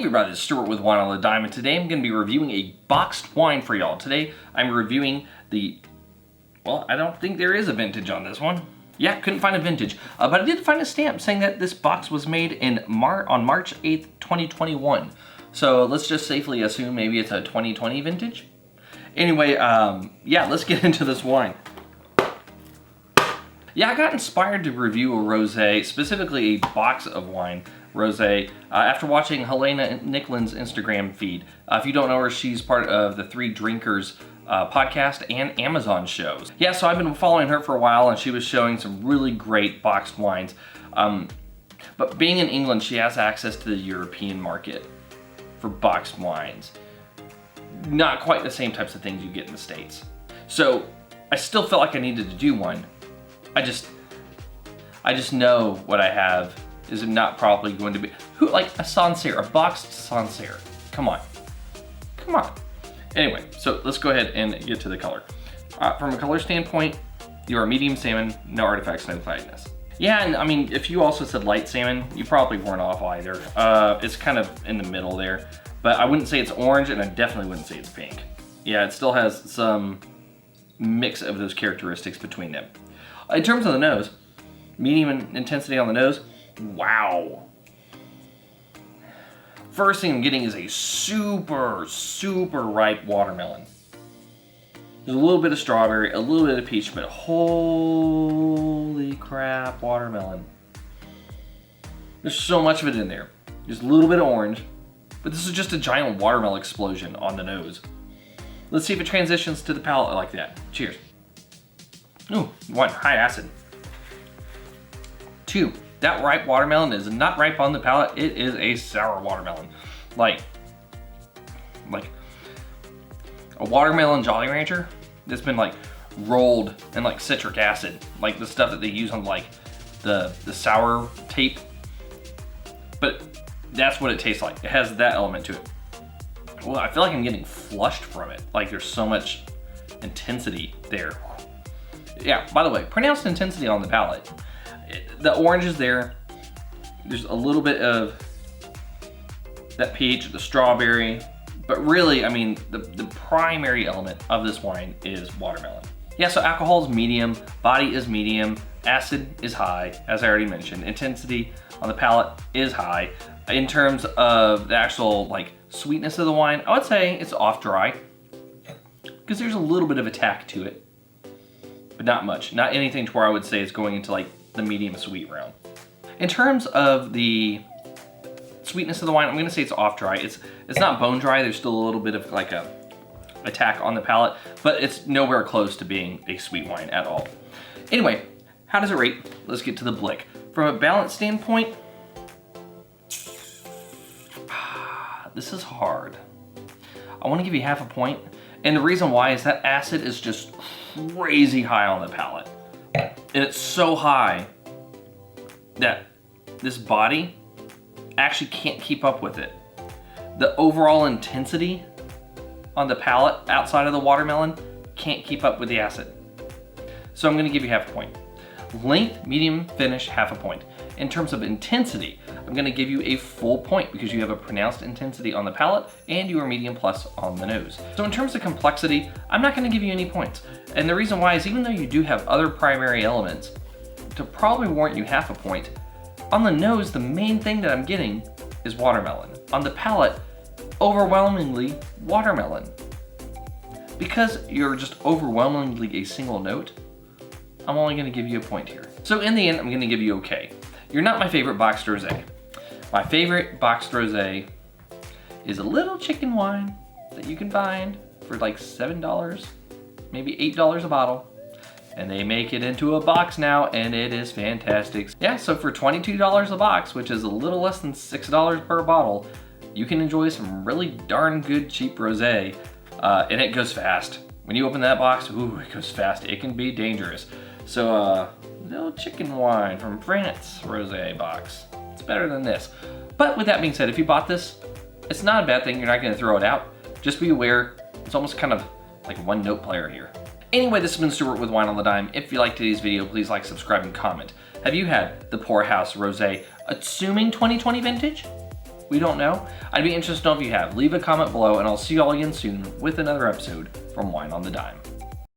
everybody, it's Stuart with Wine on the Dime, and today I'm going to be reviewing a boxed wine for y'all. Today I'm reviewing the, well, I don't think there is a vintage on this one. Yeah, couldn't find a vintage, but I did find a stamp saying that this box was made in on March 8th, 2021. So let's just safely assume maybe it's a 2020 vintage. Anyway, yeah, let's get into this wine. Yeah, I got inspired to review a rosé, specifically a box of wine rosé, after watching Helena Nicklin's Instagram feed. If you don't know her, she's part of the Three Drinkers podcast and Amazon shows. Yeah, so I've been following her for a while, and she was showing some really great boxed wines. But being in England, she has access to the European market for boxed wines. Not quite the same types of things you get in the States. So I still felt like I needed to do one. I just know what I have is not probably going to be, like a Sancerre, a boxed Sancerre. Come on. Anyway, so let's go ahead and get to the color. From a color standpoint, you are medium salmon, no artifacts, no cloudiness. Yeah, and I mean, if you also said light salmon, you probably weren't off either. It's kind of in the middle there, but I wouldn't say it's orange, and I definitely wouldn't say it's pink. Yeah, it still has some mix of those characteristics between them. In terms of the nose, medium in intensity on the nose, wow. First thing I'm getting is a super ripe watermelon. There's a little bit of strawberry, a little bit of peach, but holy crap, watermelon. There's so much of it in there. There's a little bit of orange, but this is just a giant watermelon explosion on the nose. Let's see if it transitions to the palate like that. Cheers. Ooh, 1, high acid. 2, that ripe watermelon is not ripe on the palate, it is a sour watermelon. Like a watermelon Jolly Rancher that's been like rolled in like citric acid, like the stuff that they use on like the sour tape. But that's what it tastes like. It has that element to it. Well, I feel like I'm getting flushed from it. Like there's so much intensity there. Yeah, by the way, pronounced intensity on the palate. The orange is there. There's a little bit of that peach, the strawberry, but really, I mean, the primary element of this wine is watermelon. Yeah, so alcohol is medium, body is medium, acid is high, as I already mentioned. Intensity on the palate is high. In terms of the actual like sweetness of the wine, I would say it's off dry because there's a little bit of attack to it, but not much. Not anything to where I would say it's going into like the medium sweet realm. In terms of the sweetness of the wine, I'm gonna say it's off dry. It's not bone dry. There's still a little bit of like a attack on the palate, but it's nowhere close to being a sweet wine at all. Anyway, how does it rate? Let's get to the blick. From a balance standpoint, this is hard. I wanna give you half a point. And the reason why is that acid is just crazy high on the palate. And it's so high that this body actually can't keep up with it. The overall intensity on the palate outside of the watermelon can't keep up with the acid. So I'm gonna give you half a point. Length, medium, finish, half a point. In terms of intensity, I'm gonna give you a full point because you have a pronounced intensity on the palate and you are medium plus on the nose. So in terms of complexity, I'm not gonna give you any points. And the reason why is even though you do have other primary elements, to probably warrant you half a point, on the nose, the main thing that I'm getting is watermelon. On the palate, overwhelmingly watermelon. Because you're just overwhelmingly a single note, I'm only gonna give you a point here. So in the end, I'm gonna give you okay. You're not my favorite boxed rosé. My favorite boxed rosé is a little chicken wine that you can find for like $7, maybe $8 a bottle. And they make it into a box now, and it is fantastic. Yeah, so for $22 a box, which is a little less than $6 per bottle, you can enjoy some really darn good cheap rosé, and it goes fast. When you open that box, ooh, it goes fast. It can be dangerous. So, little chicken wine from France rosé box. It's better than this. But with that being said, if you bought this, it's not a bad thing. You're not gonna throw it out. Just be aware, it's almost kind of like a one note player here. Anyway, this has been Stuart with Wine on the Dime. If you liked today's video, please like, subscribe, and comment. Have you had the Haus Rosé, assuming 2020 vintage? We don't know. I'd be interested to know if you have. Leave a comment below, and I'll see you all again soon with another episode from Wine on the Dime.